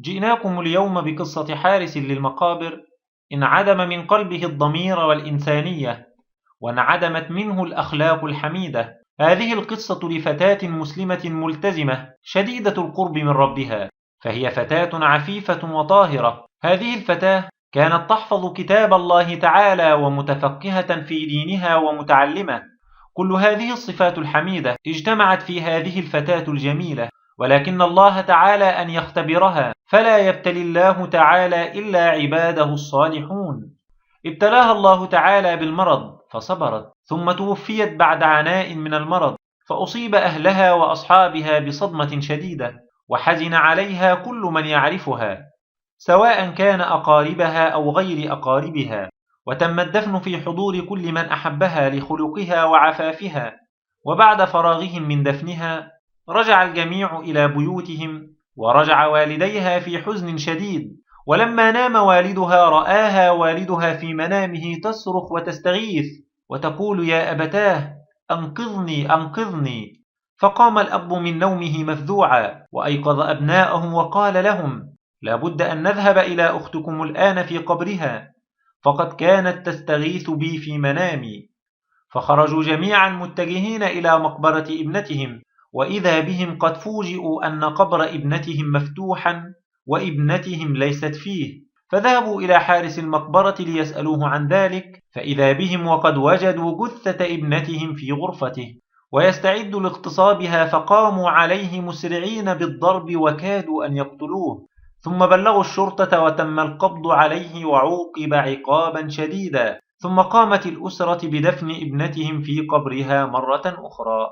جئناكم اليوم بقصة حارس للمقابر انعدم من قلبه الضمير والإنسانية، وانعدمت منه الأخلاق الحميدة. هذه القصة لفتاة مسلمة ملتزمة شديدة القرب من ربها، فهي فتاة عفيفة وطاهرة. هذه الفتاة كانت تحفظ كتاب الله تعالى ومتفقهة في دينها ومتعلمة. كل هذه الصفات الحميدة اجتمعت في هذه الفتاة الجميلة، ولكن الله تعالى أن يختبرها، فلا يبتلي الله تعالى إلا عباده الصالحون. ابتلاها الله تعالى بالمرض فصبرت، ثم توفيت بعد عناء من المرض، فأصيب أهلها وأصحابها بصدمة شديدة، وحزن عليها كل من يعرفها، سواء كان أقاربها أو غير أقاربها، وتم الدفن في حضور كل من أحبها لخلقها وعفافها. وبعد فراغهم من دفنها رجع الجميع إلى بيوتهم، ورجع والديها في حزن شديد. ولما نام والدها رآها والدها في منامه تصرخ وتستغيث وتقول: يا أبتاه، أنقذني أنقذني. فقام الأب من نومه مفزوعا وأيقظ أبناءه وقال لهم: لا بد أن نذهب إلى أختكم الآن في قبرها، فقد كانت تستغيث بي في منامي. فخرجوا جميعا متجهين إلى مقبرة ابنتهم، وإذا بهم قد فوجئوا أن قبر ابنتهم مفتوحا وابنتهم ليست فيه. فذهبوا إلى حارس المقبرة ليسألوه عن ذلك، فإذا بهم وقد وجدوا جثة ابنتهم في غرفته ويستعد لاغتصابها، فقاموا عليه مسرعين بالضرب وكادوا أن يقتلوه. ثم بلغوا الشرطة وتم القبض عليه وعوقب عقابا شديدا. ثم قامت الأسرة بدفن ابنتهم في قبرها مرة أخرى.